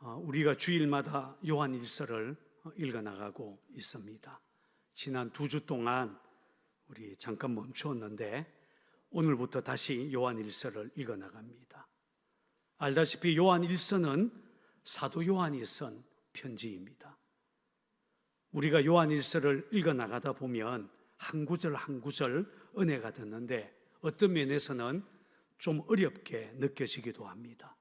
우리가 주일마다 요한일서를 읽어나가고 있습니다. 지난 2주 동안 우리 잠깐 멈추었는데 오늘부터 다시 요한일서를 읽어나갑니다. 알다시피 요한일서는 사도 요한이 쓴 편지입니다. 우리가 요한일서를 읽어나가다 보면 한 구절 한 구절 은혜가 듣는데 어떤 면에서는 좀 어렵게 느껴지기도 합니다.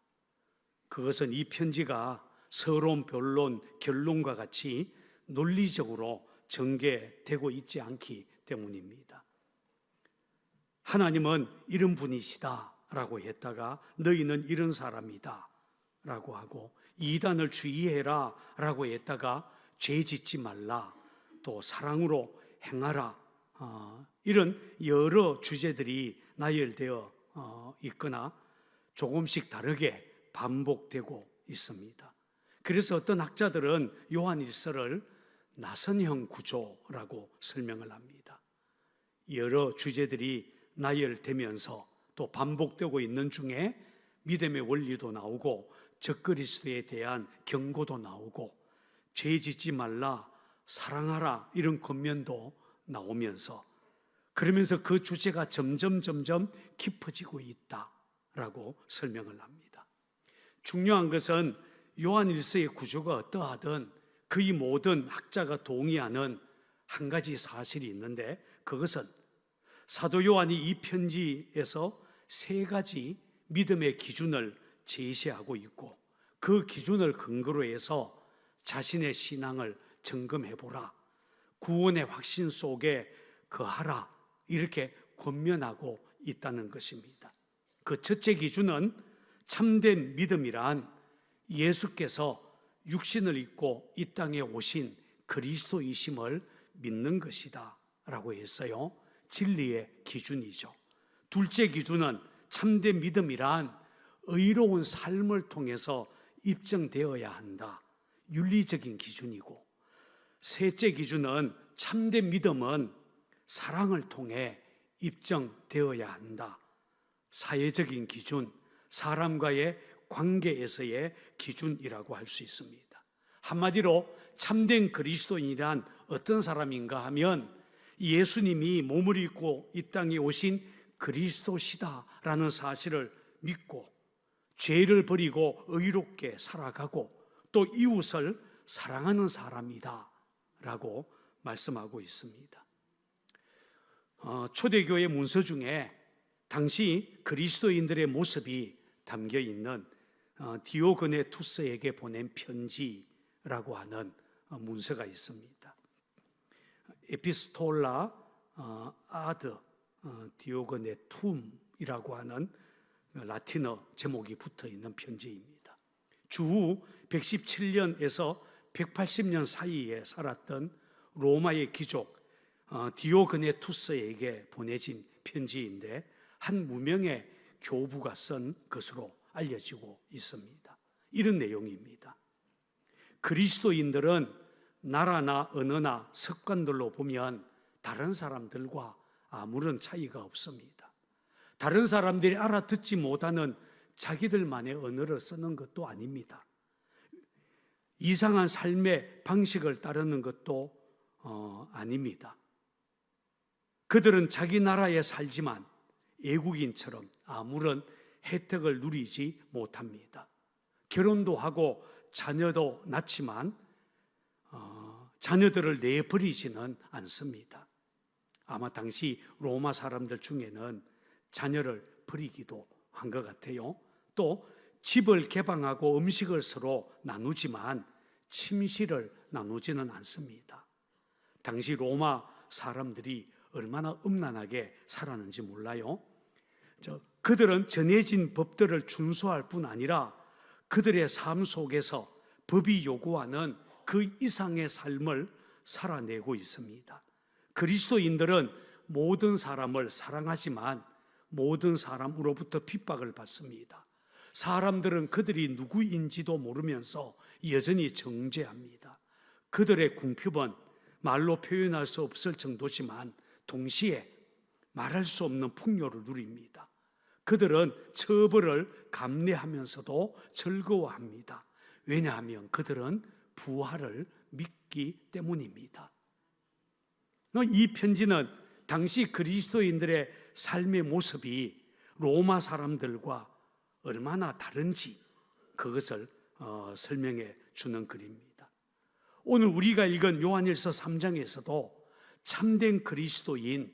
그것은 이 편지가 서론, 변론, 결론과 같이 논리적으로 전개되고 있지 않기 때문입니다. 하나님은 이런 분이시다 라고 했다가 너희는 이런 사람이다 라고 하고, 이단을 주의해라 라고 했다가 죄 짓지 말라, 또 사랑으로 행하라, 이런 여러 주제들이 나열되어 있거나 조금씩 다르게 반복되고 있습니다. 그래서 어떤 학자들은 요한일서를 나선형 구조라고 설명을 합니다. 여러 주제들이 나열되면서 또 반복되고 있는 중에 믿음의 원리도 나오고 적그리스도에 대한 경고도 나오고 죄 짓지 말라, 사랑하라 이런 권면도 나오면서, 그러면서 그 주제가 점점 깊어지고 있다라고 설명을 합니다. 중요한 것은 요한일서의 구조가 어떠하든 그의 모든 학자가 동의하는 한 가지 사실이 있는데, 그것은 사도 요한이 이 편지에서 3가지 믿음의 기준을 제시하고 있고, 그 기준을 근거로 해서 자신의 신앙을 점검해보라, 구원의 확신 속에 거하라, 이렇게 권면하고 있다는 것입니다. 그 첫째 기준은 참된 믿음이란 예수께서 육신을 입고 이 땅에 오신 그리스도이심을 믿는 것이다 라고 했어요. 진리의 기준이죠. 둘째 기준은 참된 믿음이란 의로운 삶을 통해서 입증되어야 한다, 윤리적인 기준이고, 셋째 기준은 참된 믿음은 사랑을 통해 입증되어야 한다, 사회적인 기준, 사람과의 관계에서의 기준이라고 할 수 있습니다. 한마디로 참된 그리스도인이란 어떤 사람인가 하면 예수님이 몸을 입고 이 땅에 오신 그리스도시다라는 사실을 믿고 죄를 버리고 의롭게 살아가고 또 이웃을 사랑하는 사람이다 라고 말씀하고 있습니다. 초대교회 문서 중에 당시 그리스도인들의 모습이 담겨 있는 디오그네투스에게 보낸 편지라고 하는 문서가 있습니다. 에피스톨라 아드 디오그네툼이라고 하는 라틴어 제목이 붙어 있는 편지입니다. 주후 117년에서 180년 사이에 살았던 로마의 귀족 디오그네투스에게 보내진 편지인데 한 무명의 교부가 쓴 것으로 알려지고 있습니다. 이런 내용입니다. 그리스도인들은 나라나 언어나 습관들로 보면 다른 사람들과 아무런 차이가 없습니다. 다른 사람들이 알아듣지 못하는 자기들만의 언어를 쓰는 것도 아닙니다. 이상한 삶의 방식을 따르는 것도 아닙니다. 그들은 자기 나라에 살지만 외국인처럼 아무런 혜택을 누리지 못합니다. 결혼도 하고 자녀도 낳지만 자녀들을 내버리지는 않습니다. 아마 당시 로마 사람들 중에는 자녀를 버리기도 한 것 같아요. 또 집을 개방하고 음식을 서로 나누지만 침실을 나누지는 않습니다. 당시 로마 사람들이 얼마나 음란하게 살았는지 몰라요. 그들은 정해진 법들을 준수할 뿐 아니라 그들의 삶 속에서 법이 요구하는 그 이상의 삶을 살아내고 있습니다. 그리스도인들은 모든 사람을 사랑하지만 모든 사람으로부터 핍박을 받습니다. 사람들은 그들이 누구인지도 모르면서 여전히 정죄합니다. 그들의 궁핍은 말로 표현할 수 없을 정도지만 동시에 말할 수 없는 풍요를 누립니다. 그들은 처벌을 감내하면서도 즐거워합니다. 왜냐하면 그들은 부활을 믿기 때문입니다. 이 편지는 당시 그리스도인들의 삶의 모습이 로마 사람들과 얼마나 다른지 그것을 설명해 주는 글입니다. 오늘 우리가 읽은 요한일서 3장에서도 참된 그리스도인,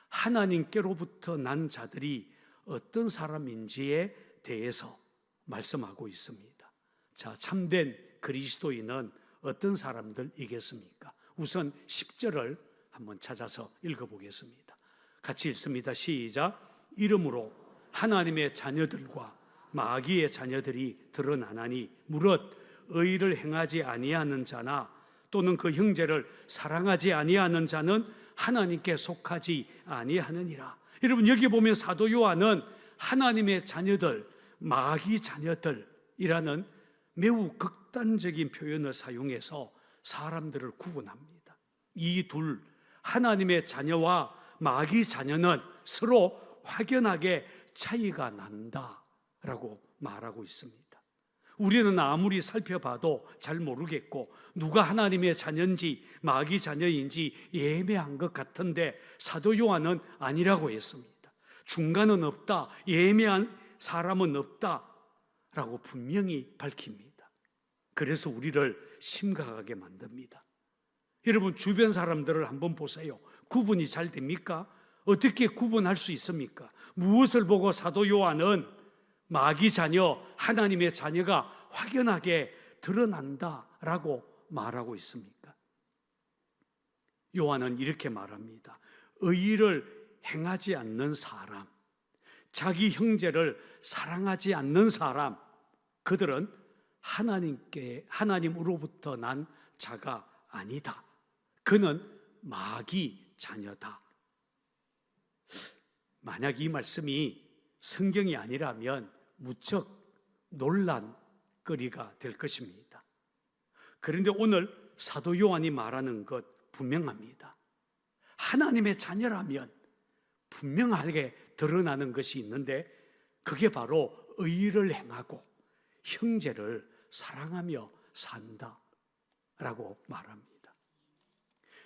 하나님께로부터 난 자들이 어떤 사람인지에 대해서 말씀하고 있습니다. 자, 참된 그리스도인은 어떤 사람들이겠습니까? 우선 10절을 한번 찾아서 읽어보겠습니다. 같이 읽습니다. 시작. 이름으로 하나님의 자녀들과 마귀의 자녀들이 드러나나니 무릇 의를 행하지 아니하는 자나 또는 그 형제를 사랑하지 아니하는 자는 하나님께 속하지 아니하느니라. 여러분, 여기 보면 사도 요한은 하나님의 자녀들, 마귀 자녀들이라는 매우 극단적인 표현을 사용해서 사람들을 구분합니다. 이 둘, 하나님의 자녀와 마귀 자녀는 서로 확연하게 차이가 난다라고 말하고 있습니다. 우리는 아무리 살펴봐도 잘 모르겠고 누가 하나님의 자녀인지 마귀 자녀인지 예매한 것 같은데 사도 요한은 아니라고 했습니다. 중간은 없다, 예매한 사람은 없다라고 분명히 밝힙니다. 그래서 우리를 심각하게 만듭니다. 여러분, 주변 사람들을 한번 보세요. 구분이 잘 됩니까? 어떻게 구분할 수 있습니까? 무엇을 보고 사도 요한은 마귀 자녀, 하나님의 자녀가 확연하게 드러난다라고 말하고 있습니까? 요한은 이렇게 말합니다. 의를 행하지 않는 사람, 자기 형제를 사랑하지 않는 사람, 그들은 하나님으로부터 난 자가 아니다. 그는 마귀 자녀다. 만약 이 말씀이 성경이 아니라면 무척 논란거리가 될 것입니다. 그런데 오늘 사도 요한이 말하는 것 분명합니다. 하나님의 자녀라면 분명하게 드러나는 것이 있는데 그게 바로 의를 행하고 형제를 사랑하며 산다라고 말합니다.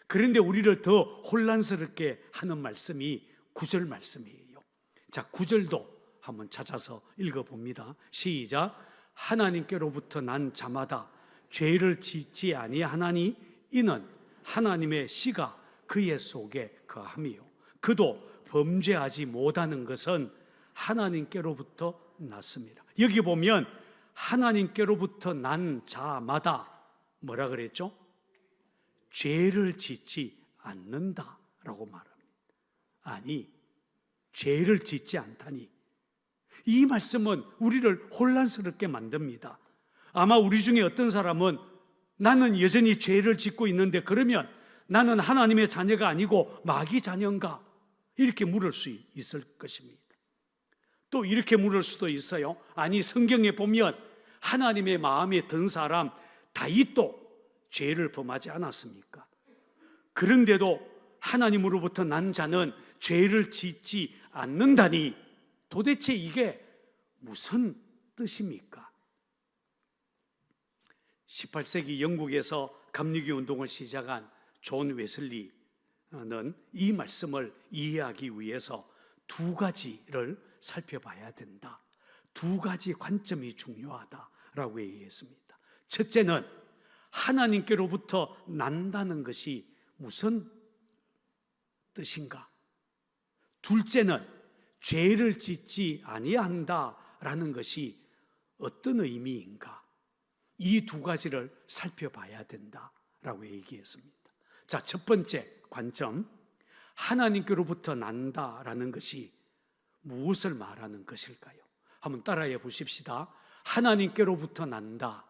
그런데 우리를 더 혼란스럽게 하는 말씀이 9절 말씀이에요. 자, 9절도 한번 찾아서 읽어봅니다. 시작. 하나님께로부터 난 자마다 죄를 짓지 아니하나니 이는 하나님의 씨가 그의 속에 거함이요 그도 범죄하지 못하는 것은 하나님께로부터 났습니다. 여기 보면 하나님께로부터 난 자마다 뭐라 그랬죠? 죄를 짓지 않는다라고 말합니다. 아니, 죄를 짓지 않다니. 이 말씀은 우리를 혼란스럽게 만듭니다. 아마 우리 중에 어떤 사람은 나는 여전히 죄를 짓고 있는데 그러면 나는 하나님의 자녀가 아니고 마귀 자녀인가? 이렇게 물을 수 있을 것입니다. 또 이렇게 물을 수도 있어요. 아니, 성경에 보면 하나님의 마음에 든 사람 다윗도 죄를 범하지 않았습니까? 그런데도 하나님으로부터 난 자는 죄를 짓지 않는다니 도대체 이게 무슨 뜻입니까? 18세기 영국에서 감리교 운동을 시작한 존 웨슬리는 이 말씀을 이해하기 위해서 두 가지를 살펴봐야 된다. 두 가지 관점이 중요하다라고 얘기했습니다. 첫째는 하나님께로부터 난다는 것이 무슨 뜻인가? 둘째는 죄를 짓지 아니한다라는 것이 어떤 의미인가? 이 두 가지를 살펴봐야 된다라고 얘기했습니다. 자, 첫 번째 관점, 하나님께로부터 난다라는 것이 무엇을 말하는 것일까요? 한번 따라해 보십시다. 하나님께로부터 난다.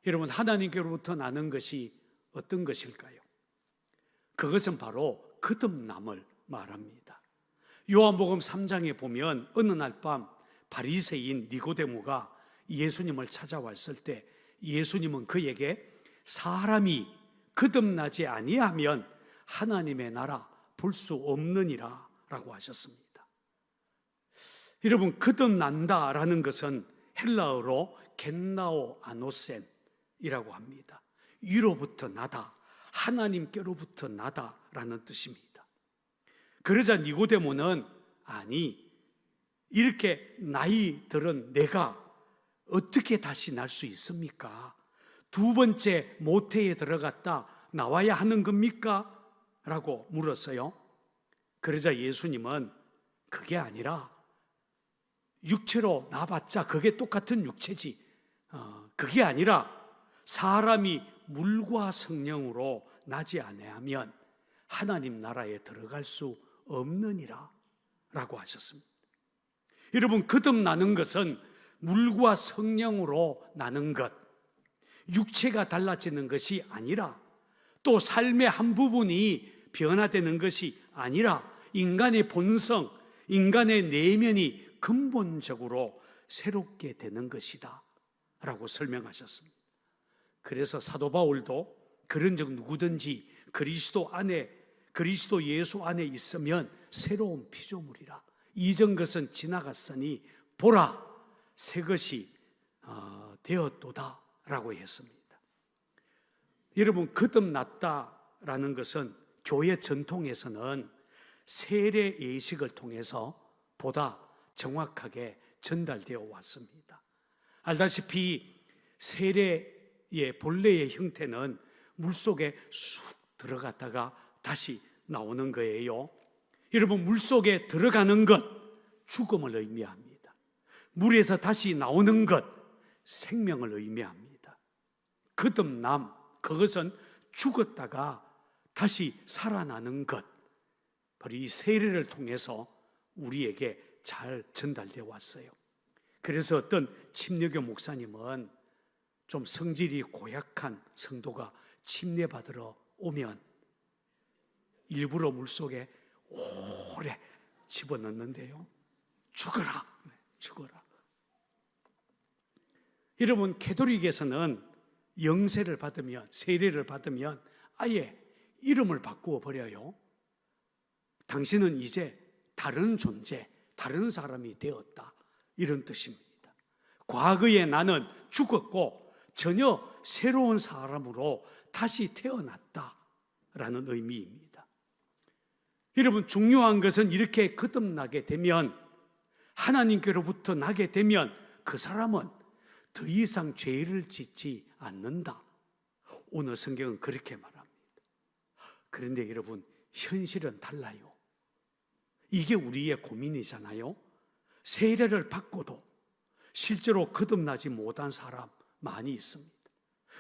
여러분, 하나님께로부터 나는 것이 어떤 것일까요? 그것은 바로 거듭남을 말합니다. 요한복음 3장에 보면 어느 날 밤 바리새인 니고데모가 예수님을 찾아왔을 때 예수님은 그에게 사람이 거듭나지 아니하면 하나님의 나라 볼 수 없느니라 라고 하셨습니다. 여러분, 거듭난다라는 것은 헬라어로 겐나오 아노센이라고 합니다. 위로부터 나다, 하나님께로부터 나다라는 뜻입니다. 그러자 니고데모는 아니, 이렇게 나이 들은 내가 어떻게 다시 날 수 있습니까? 두 번째 모태에 들어갔다 나와야 하는 겁니까? 라고 물었어요. 그러자 예수님은 그게 아니라 육체로 나봤자 그게 똑같은 육체지. 그게 아니라 사람이 물과 성령으로 나지 아니하면 하나님 나라에 들어갈 수 없느니라 라고 하셨습니다. 여러분, 거듭나는 것은 물과 성령으로 나는 것, 육체가 달라지는 것이 아니라, 또 삶의 한 부분이 변화되는 것이 아니라 인간의 본성, 인간의 내면이 근본적으로 새롭게 되는 것이다 라고 설명하셨습니다. 그래서 사도 바울도 그런 적 누구든지 그리스도 예수 안에 있으면 새로운 피조물이라, 이전 것은 지나갔으니 보라 새 것이 되었도다 라고 했습니다. 여러분, 거듭났다라는 것은 교회 전통에서는 세례 예식을 통해서 보다 정확하게 전달되어 왔습니다. 알다시피 세례의 본래의 형태는 물속에 쑥 들어갔다가 다시 나오는 거예요. 여러분, 물속에 들어가는 것 죽음을 의미합니다. 물에서 다시 나오는 것 생명을 의미합니다. 거듭남, 그것은 죽었다가 다시 살아나는 것, 바로 이 세례를 통해서 우리에게 잘 전달되어 왔어요. 그래서 어떤 침례교 목사님은 좀 성질이 고약한 성도가 침례받으러 오면 일부러 물속에 오래 집어넣는데요, 죽어라, 죽어라. 여러분, 가톨릭에서는 영세를 받으면, 세례를 받으면 아예 이름을 바꾸어 버려요. 당신은 이제 다른 존재, 다른 사람이 되었다, 이런 뜻입니다. 과거에 나는 죽었고 전혀 새로운 사람으로 다시 태어났다라는 의미입니다. 여러분, 중요한 것은 이렇게 거듭나게 되면, 하나님께로부터 나게 되면 그 사람은 더 이상 죄를 짓지 않는다. 오늘 성경은 그렇게 말합니다. 그런데 여러분, 현실은 달라요. 이게 우리의 고민이잖아요. 세례를 받고도 실제로 거듭나지 못한 사람 많이 있습니다.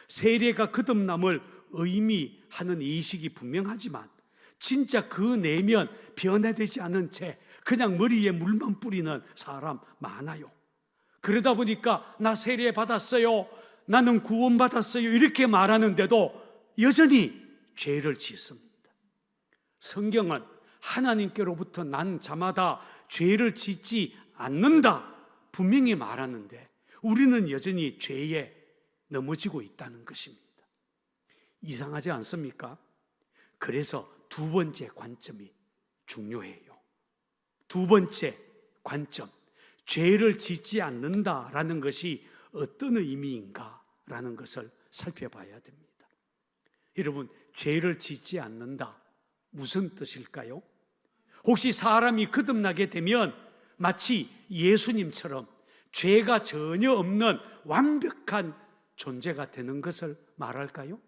세례가 거듭남을 의미하는 인식이 분명하지만 진짜 그 내면 변화되지 않은 채 그냥 머리에 물만 뿌리는 사람 많아요. 그러다 보니까 나 세례 받았어요, 나는 구원 받았어요, 이렇게 말하는데도 여전히 죄를 짓습니다. 성경은 하나님께로부터 난 자마다 죄를 짓지 않는다 분명히 말하는데 우리는 여전히 죄에 넘어지고 있다는 것입니다. 이상하지 않습니까? 그래서 두 번째 관점이 중요해요. 두 번째 관점, 죄를 짓지 않는다라는 것이 어떤 의미인가라는 것을 살펴봐야 됩니다. 여러분, 죄를 짓지 않는다, 무슨 뜻일까요? 혹시 사람이 거듭나게 되면 마치 예수님처럼 죄가 전혀 없는 완벽한 존재가 되는 것을 말할까요?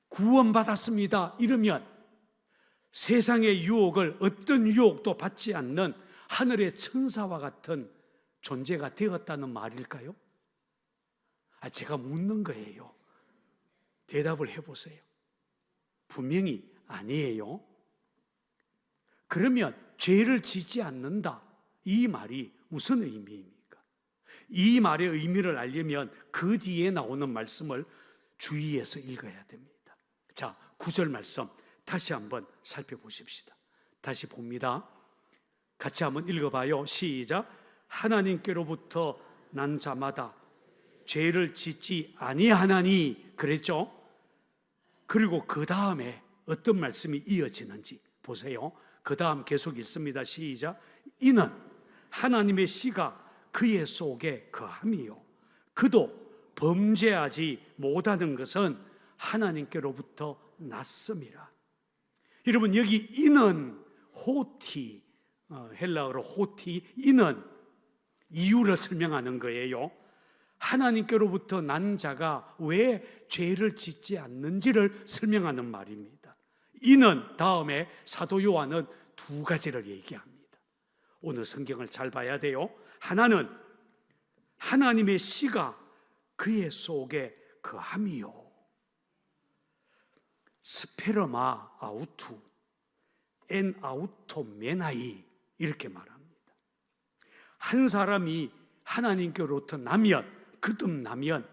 구원받았습니다 이러면 세상의 유혹을, 어떤 유혹도 받지 않는 하늘의 천사와 같은 존재가 되었다는 말일까요? 제가 묻는 거예요. 대답을 해보세요. 분명히 아니에요. 그러면 죄를 짓지 않는다, 이 말이 무슨 의미입니까? 이 말의 의미를 알려면 그 뒤에 나오는 말씀을 주의해서 읽어야 됩니다. 자, 9절 말씀 다시 한번 살펴보십시다. 다시 봅니다. 같이 한번 읽어봐요. 시작. 하나님께로부터 난 자마다 죄를 짓지 아니하나니, 그랬죠? 그리고 그 다음에 어떤 말씀이 이어지는지 보세요. 그 다음 계속 읽습니다. 시작. 이는 하나님의 씨가 그의 속에 거함이요 그도 범죄하지 못하는 것은 하나님께로부터 났음이라. 여러분, 여기 이는 호티, 헬라어로 호티, 이는 이유를 설명하는 거예요. 하나님께로부터 난 자가 왜 죄를 짓지 않는지를 설명하는 말입니다. 이는 다음에 사도 요한은 두 가지를 얘기합니다. 오늘 성경을 잘 봐야 돼요. 하나는 하나님의 씨가 그의 속에 거함이요 스페르마 아우투 엔 아우토 메나이 이렇게 말합니다. 한 사람이 하나님께로부터 나면, 거듭나면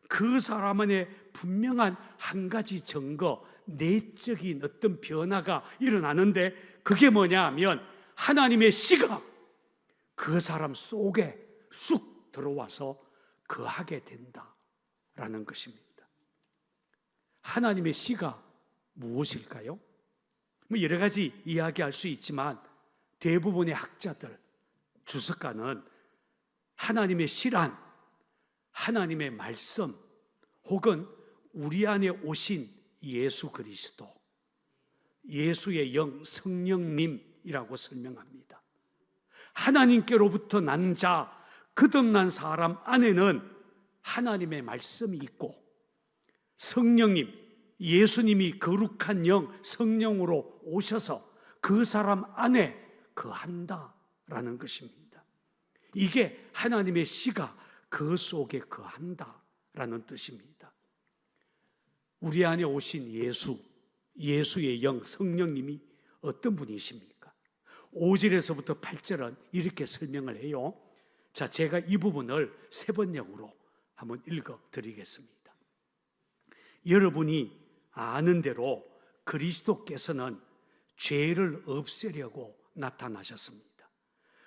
그 사람 안에 분명한 한 가지 증거, 내적인 어떤 변화가 일어나는데 그게 뭐냐 하면 하나님의 씨가 그 사람 속에 쑥 들어와서 거하게 된다라는 것입니다. 하나님의 씨가 무엇일까요? 뭐 여러 가지 이야기할 수 있지만 대부분의 학자들, 주석가는 하나님의 씨란 하나님의 말씀 혹은 우리 안에 오신 예수 그리스도, 예수의 영 성령님이라고 설명합니다. 하나님께로부터 난 자, 거듭난 사람 안에는 하나님의 말씀이 있고 성령님, 예수님이 거룩한 영 성령으로 오셔서 그 사람 안에 거한다라는 것입니다. 이게 하나님의 씨가 그 속에 거한다라는 뜻입니다. 우리 안에 오신 예수, 예수의 영 성령님이 어떤 분이십니까? 5절에서부터 8절은 이렇게 설명을 해요. 자, 제가 이 부분을 세 번역으로 한번 읽어 드리겠습니다. 여러분이 아는 대로 그리스도께서는 죄를 없애려고 나타나셨습니다.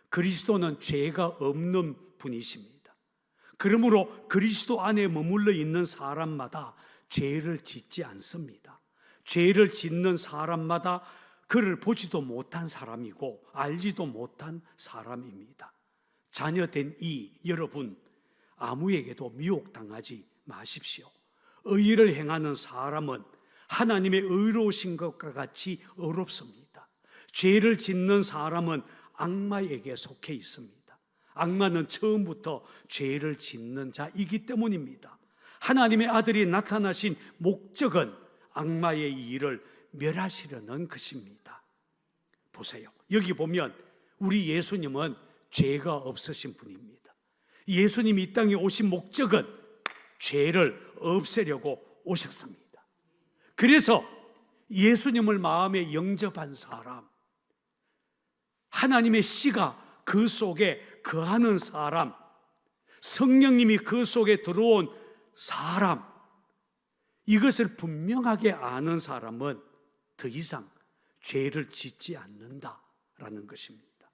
그리스도는 죄가 없는 분이십니다. 그러므로 그리스도 안에 머물러 있는 사람마다 죄를 짓지 않습니다. 죄를 짓는 사람마다 그를 보지도 못한 사람이고 알지도 못한 사람입니다. 자녀된 이 여러분, 아무에게도 미혹당하지 마십시오. 의를 행하는 사람은 하나님의 의로우신 것과 같이 의롭습니다. 죄를 짓는 사람은 악마에게 속해 있습니다. 악마는 처음부터 죄를 짓는 자이기 때문입니다. 하나님의 아들이 나타나신 목적은 악마의 일을 멸하시려는 것입니다. 보세요. 여기 보면 우리 예수님은 죄가 없으신 분입니다. 예수님이 이 땅에 오신 목적은 죄를 없애려고 오셨습니다. 그래서 예수님을 마음에 영접한 사람, 하나님의 씨가 그 속에 거하는 사람, 성령님이 그 속에 들어온 사람, 이것을 분명하게 아는 사람은 더 이상 죄를 짓지 않는다라는 것입니다.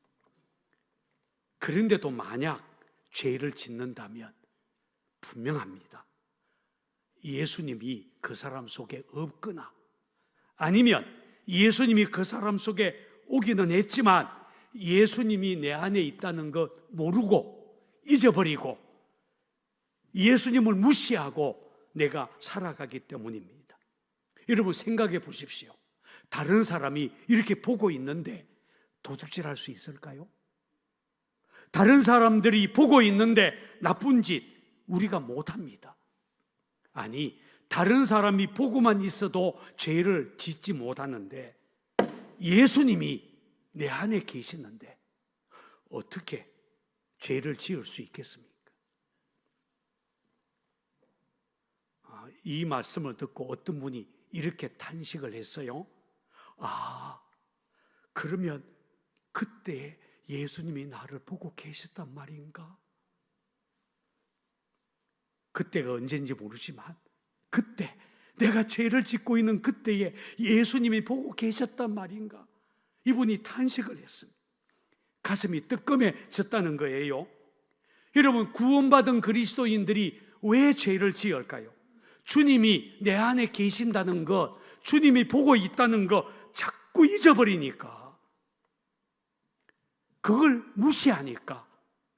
그런데도 만약 죄를 짓는다면 분명합니다. 예수님이 그 사람 속에 없거나 아니면 예수님이 그 사람 속에 오기는 했지만 예수님이 내 안에 있다는 것 모르고 잊어버리고 예수님을 무시하고 내가 살아가기 때문입니다. 여러분 생각해 보십시오. 다른 사람이 이렇게 보고 있는데 도둑질할 수 있을까요? 다른 사람들이 보고 있는데 나쁜 짓 우리가 못합니다. 아니, 다른 사람이 보고만 있어도 죄를 짓지 못하는데 예수님이 내 안에 계시는데 어떻게 죄를 지을 수 있겠습니까? 이 말씀을 듣고 어떤 분이 이렇게 탄식을 했어요. 그러면 그때 예수님이 나를 보고 계셨단 말인가? 그때가 언제인지 모르지만 그때 내가 죄를 짓고 있는 그때에 예수님이 보고 계셨단 말인가? 이분이 탄식을 했습니다. 가슴이 뜨끔해졌다는 거예요. 여러분, 구원받은 그리스도인들이 왜 죄를 지을까요? 주님이 내 안에 계신다는 것, 주님이 보고 있다는 것 자꾸 잊어버리니까, 그걸 무시하니까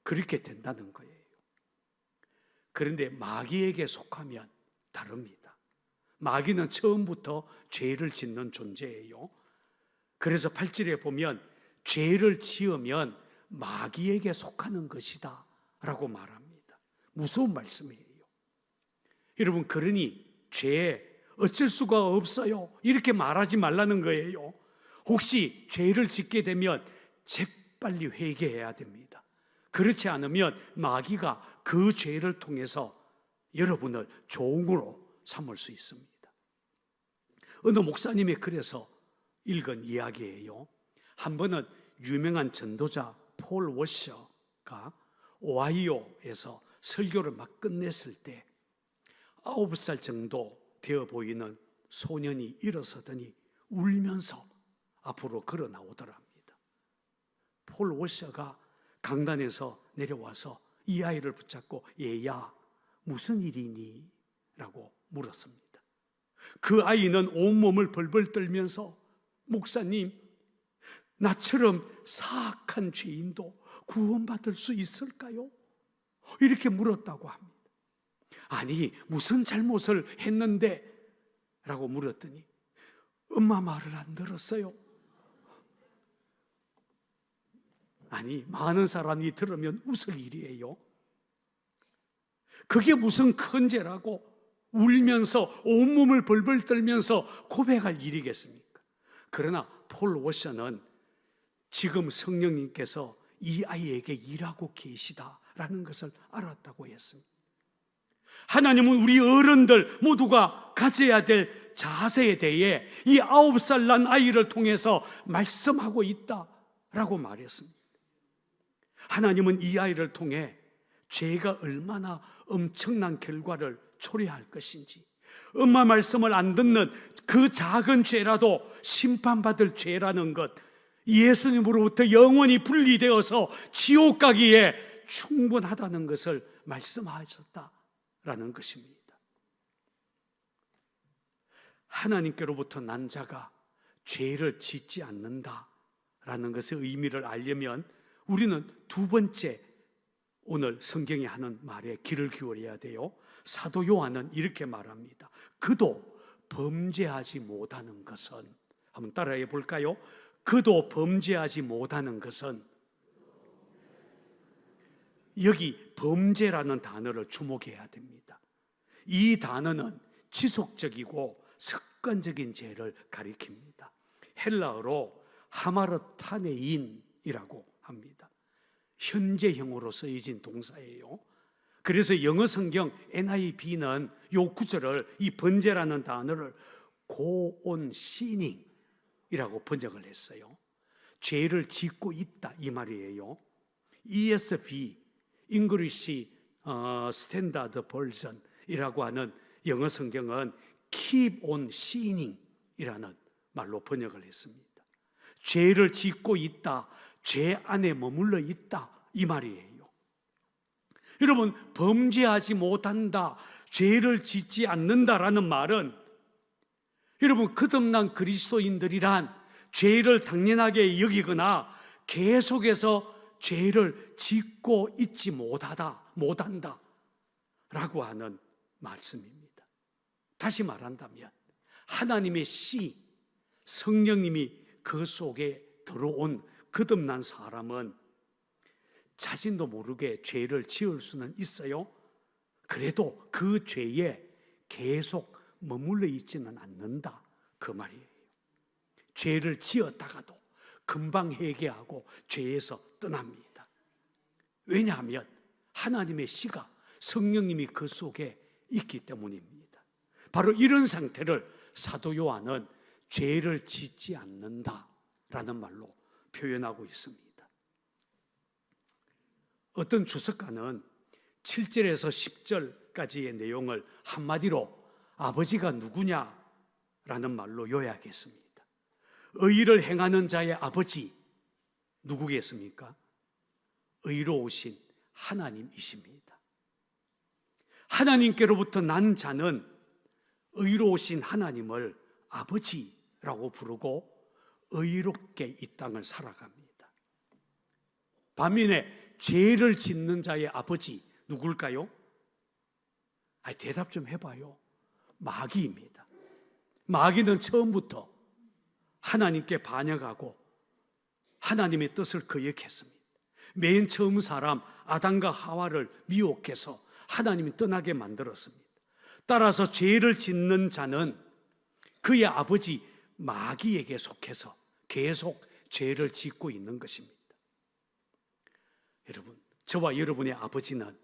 그렇게 된다는 거예요. 그런데 마귀에게 속하면 다릅니다. 마귀는 처음부터 죄를 짓는 존재예요. 그래서 8절에 보면 죄를 지으면 마귀에게 속하는 것이다 라고 말합니다. 무서운 말씀이에요. 여러분, 그러니 죄 어쩔 수가 없어요 이렇게 말하지 말라는 거예요. 혹시 죄를 짓게 되면 재빨리 회개해야 됩니다. 그렇지 않으면 마귀가 그 죄를 통해서 여러분을 종으로 삼을 수 있습니다. 어느 목사님이 그래서 읽은 이야기예요. 한 번은 유명한 전도자 폴 워셔가 오하이오에서 설교를 막 끝냈을 때 9살 정도 되어 보이는 소년이 일어서더니 울면서 앞으로 걸어 나오더랍니다. 폴 워셔가 강단에서 내려와서 이 아이를 붙잡고 얘야 무슨 일이니? 라고 물었습니다. 그 아이는 온몸을 벌벌 떨면서 목사님, 나처럼 사악한 죄인도 구원받을 수 있을까요? 이렇게 물었다고 합니다. 아니, 무슨 잘못을 했는데? 라고 물었더니 엄마 말을 안 들었어요. 아니, 많은 사람이 들으면 웃을 일이에요. 그게 무슨 큰 죄라고 울면서 온몸을 벌벌 떨면서 고백할 일이겠습니까? 그러나 폴 워셔는 지금 성령님께서 이 아이에게 일하고 계시다라는 것을 알았다고 했습니다. 하나님은 우리 어른들 모두가 가져야 될 자세에 대해 이 9살 난 아이를 통해서 말씀하고 있다라고 말했습니다. 하나님은 이 아이를 통해 죄가 얼마나 엄청난 결과를 초래할 것인지, 엄마 말씀을 안 듣는 그 작은 죄라도 심판받을 죄라는 것, 예수님으로부터 영원히 분리되어서 지옥 가기에 충분하다는 것을 말씀하셨다라는 것입니다. 하나님께로부터 난 자가 죄를 짓지 않는다라는 것의 의미를 알려면 우리는 두 번째 오늘 성경이 하는 말에 귀를 기울여야 돼요. 사도 요한은 이렇게 말합니다. 그도 범죄하지 못하는 것은, 한번 따라해 볼까요? 그도 범죄하지 못하는 것은, 여기 범죄라는 단어를 주목해야 됩니다. 이 단어는 지속적이고 습관적인 죄를 가리킵니다. 헬라어로 하마르타네인이라고 합니다. 현재형으로 쓰여진 동사예요. 그래서 영어 성경 NIV는 이 구절을, 이 번제라는 단어를 go on sinning이라고 번역을 했어요. 죄를 짓고 있다 이 말이에요. ESV English Standard Version이라고 하는 영어 성경은 keep on sinning이라는 말로 번역을 했습니다. 죄를 짓고 있다, 죄 안에 머물러 있다 이 말이에요. 여러분, 범죄하지 못한다, 죄를 짓지 않는다라는 말은, 여러분, 거듭난 그리스도인들이란 죄를 당연하게 여기거나 계속해서 죄를 짓고 있지 못한다 라고 하는 말씀입니다. 다시 말한다면 하나님의 씨, 성령님이 그 속에 들어온 거듭난 사람은 자신도 모르게 죄를 지을 수는 있어요. 그래도 그 죄에 계속 머물러 있지는 않는다 그 말이에요. 죄를 지었다가도 금방 회개하고 죄에서 떠납니다. 왜냐하면 하나님의 씨가, 성령님이 그 속에 있기 때문입니다. 바로 이런 상태를 사도 요한은 죄를 짓지 않는다라는 말로 표현하고 있습니다. 어떤 주석가는 7절에서 10절까지의 내용을 한마디로 아버지가 누구냐라는 말로 요약했습니다. 의를 행하는 자의 아버지 누구겠습니까? 의로우신 하나님이십니다. 하나님께로부터 난 자는 의로우신 하나님을 아버지라고 부르고 의롭게 이 땅을 살아갑니다. 반면에 죄를 짓는 자의 아버지 누굴까요? 대답 좀 해봐요. 마귀입니다. 마귀는 처음부터 하나님께 반역하고 하나님의 뜻을 거역했습니다. 맨 처음 사람 아담과 하와를 미혹해서 하나님이 떠나게 만들었습니다. 따라서 죄를 짓는 자는 그의 아버지 마귀에게 속해서 계속 죄를 짓고 있는 것입니다. 여러분, 저와 여러분의 아버지는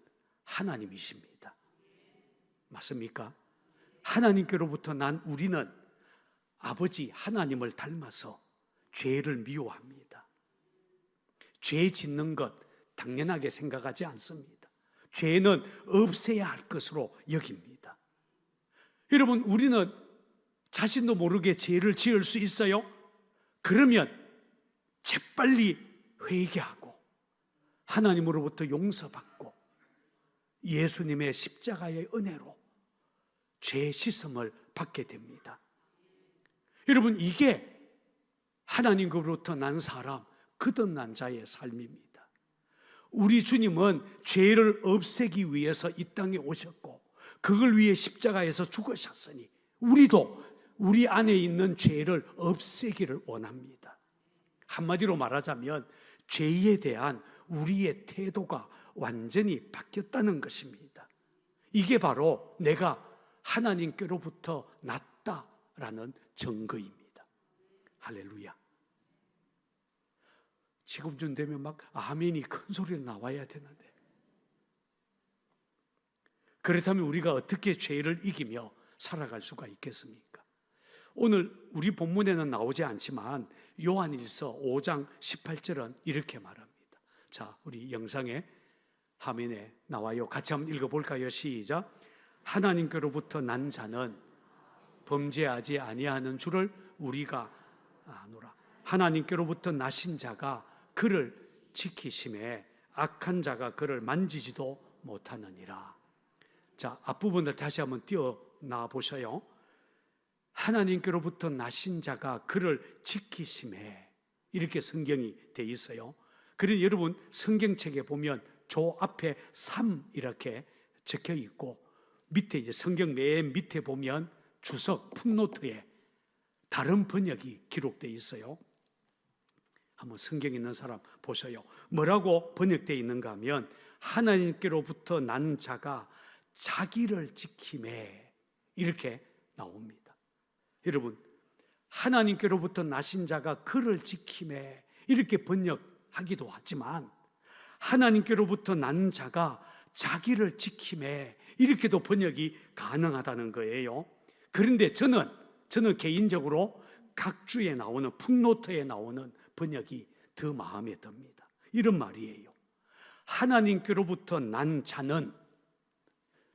하나님이십니다. 맞습니까? 하나님께로부터 난 우리는 아버지 하나님을 닮아서 죄를 미워합니다. 죄 짓는 것 당연하게 생각하지 않습니다. 죄는 없애야 할 것으로 여깁니다. 여러분, 우리는 자신도 모르게 죄를 지을 수 있어요? 그러면 재빨리 회개하고 하나님으로부터 용서받고 예수님의 십자가의 은혜로 죄 씻음을 받게 됩니다. 여러분, 이게 하나님으로부터 난 사람, 거듭난 자의 삶입니다. 우리 주님은 죄를 없애기 위해서 이 땅에 오셨고 그걸 위해 십자가에서 죽으셨으니 우리도 우리 안에 있는 죄를 없애기를 원합니다. 한마디로 말하자면 죄에 대한 우리의 태도가 완전히 바뀌었다는 것입니다. 이게 바로 내가 하나님께로부터 났다라는 증거입니다. 할렐루야. 지금쯤 되면 막 아멘이 큰 소리로 나와야 되는데, 그렇다면 우리가 어떻게 죄를 이기며 살아갈 수가 있겠습니까? 오늘 우리 본문에는 나오지 않지만 요한일서 5장 18절은 이렇게 말합니다. 자, 우리 영상에 화면에 나와요. 같이 한번 읽어볼까요? 시작. 하나님께로부터 난 자는 범죄하지 아니하는 줄을 우리가 아노라. 하나님께로부터 나신 자가 그를 지키심에 악한 자가 그를 만지지도 못하느니라. 자, 앞부분을 다시 한번 띄어나 보셔요. 하나님께로부터 나신 자가 그를 지키심에, 이렇게 성경이 돼 있어요. 그래서 여러분 성경책에 보면 저 앞에 3 이렇게 적혀 있고 밑에 이제 성경 맨 밑에 보면 주석 풋노트에 다른 번역이 기록되어 있어요. 한번 성경 있는 사람 보셔요. 뭐라고 번역되어 있는가 하면 하나님께로부터 난 자가 자기를 지킴에, 이렇게 나옵니다. 여러분, 하나님께로부터 나신 자가 그를 지킴에, 이렇게 번역하기도 하지만 하나님께로부터 난 자가 자기를 지킴에, 이렇게도 번역이 가능하다는 거예요. 그런데 저는 개인적으로 각주에 나오는 풋노트에 나오는 번역이 더 마음에 듭니다. 이런 말이에요. 하나님께로부터 난 자는,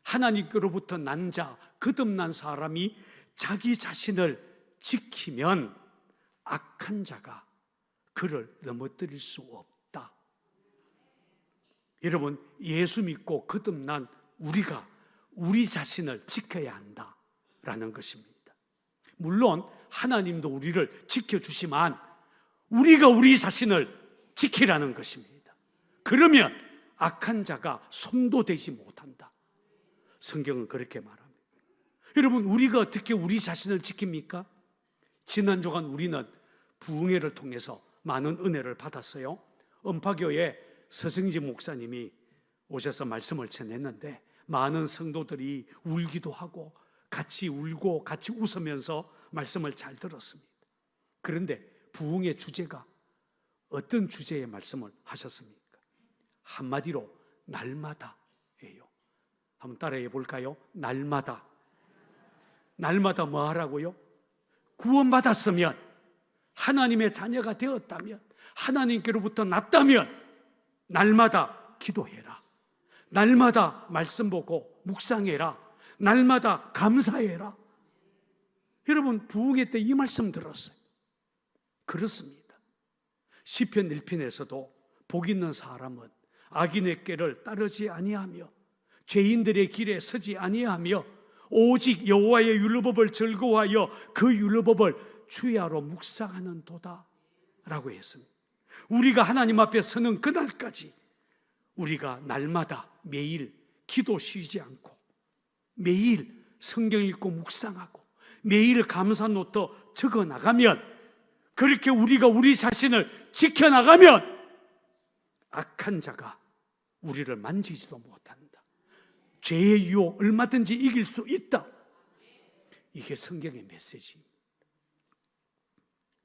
하나님께로부터 난 자, 거듭난 사람이 자기 자신을 지키면 악한 자가 그를 넘어뜨릴 수 없다. 여러분, 예수 믿고 거듭난 우리가 우리 자신을 지켜야 한다라는 것입니다. 물론 하나님도 우리를 지켜주시만 우리가 우리 자신을 지키라는 것입니다. 그러면 악한 자가 손도 대지 못한다. 성경은 그렇게 말합니다. 여러분, 우리가 어떻게 우리 자신을 지킵니까? 지난 주간 우리는 부흥회를 통해서 많은 은혜를 받았어요. 음파교회 서승지 목사님이 오셔서 말씀을 전했는데 많은 성도들이 울기도 하고 같이 울고 같이 웃으면서 말씀을 잘 들었습니다. 그런데 부흥의 주제가 어떤 주제의 말씀을 하셨습니까? 한마디로 날마다예요. 한번 따라해 볼까요? 날마다. 날마다 뭐 하라고요? 구원받았으면, 하나님의 자녀가 되었다면, 하나님께로부터 났다면 날마다 기도해라. 날마다 말씀 보고 묵상해라. 날마다 감사해라. 여러분, 부흥회 때 이 말씀 들었어요. 그렇습니다. 시편 1편에서도 복 있는 사람은 악인의 꾀를 따르지 아니하며 죄인들의 길에 서지 아니하며 오직 여호와의 율법을 즐거워하여 그 율법을 주야로 묵상하는 도다 라고 했습니다. 우리가 하나님 앞에 서는 그날까지 우리가 날마다 매일 기도 쉬지 않고 매일 성경 읽고 묵상하고 매일 감사 노트 적어 나가면, 그렇게 우리가 우리 자신을 지켜나가면 악한 자가 우리를 만지지도 못한다. 죄의 유혹 얼마든지 이길 수 있다. 이게 성경의 메시지입니다.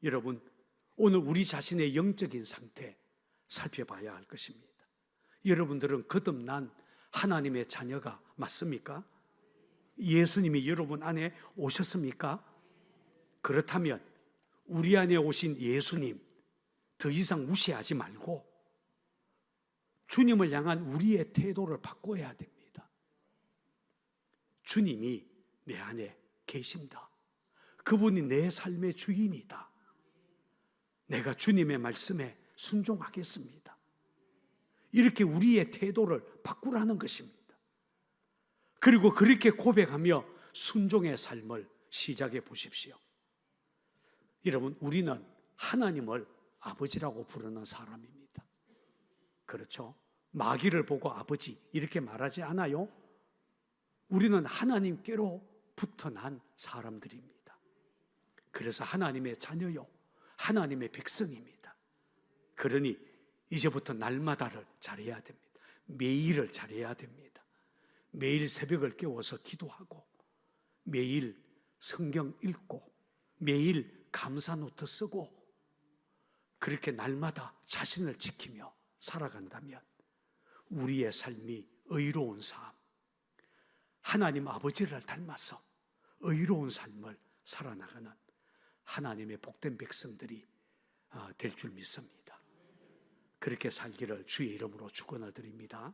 여러분, 오늘 우리 자신의 영적인 상태 살펴봐야 할 것입니다. 여러분들은 거듭난 하나님의 자녀가 맞습니까? 예수님이 여러분 안에 오셨습니까? 그렇다면 우리 안에 오신 예수님 더 이상 무시하지 말고 주님을 향한 우리의 태도를 바꿔야 됩니다. 주님이 내 안에 계신다. 그분이 내 삶의 주인이다. 내가 주님의 말씀에 순종하겠습니다. 이렇게 우리의 태도를 바꾸라는 것입니다. 그리고 그렇게 고백하며 순종의 삶을 시작해 보십시오. 여러분, 우리는 하나님을 아버지라고 부르는 사람입니다. 그렇죠? 마귀를 보고 아버지 이렇게 말하지 않아요. 우리는 하나님께로부터 난 사람들입니다. 그래서 하나님의 자녀요, 하나님의 백성입니다. 그러니 이제부터 날마다를 잘해야 됩니다. 매일을 잘해야 됩니다. 매일 새벽을 깨워서 기도하고 매일 성경 읽고 매일 감사 노트 쓰고 그렇게 날마다 자신을 지키며 살아간다면 우리의 삶이 의로운 삶, 하나님 아버지를 닮아서 의로운 삶을 살아나가는 하나님의 복된 백성들이 될 줄 믿습니다. 그렇게 살기를 주의 이름으로 축원을 드립니다.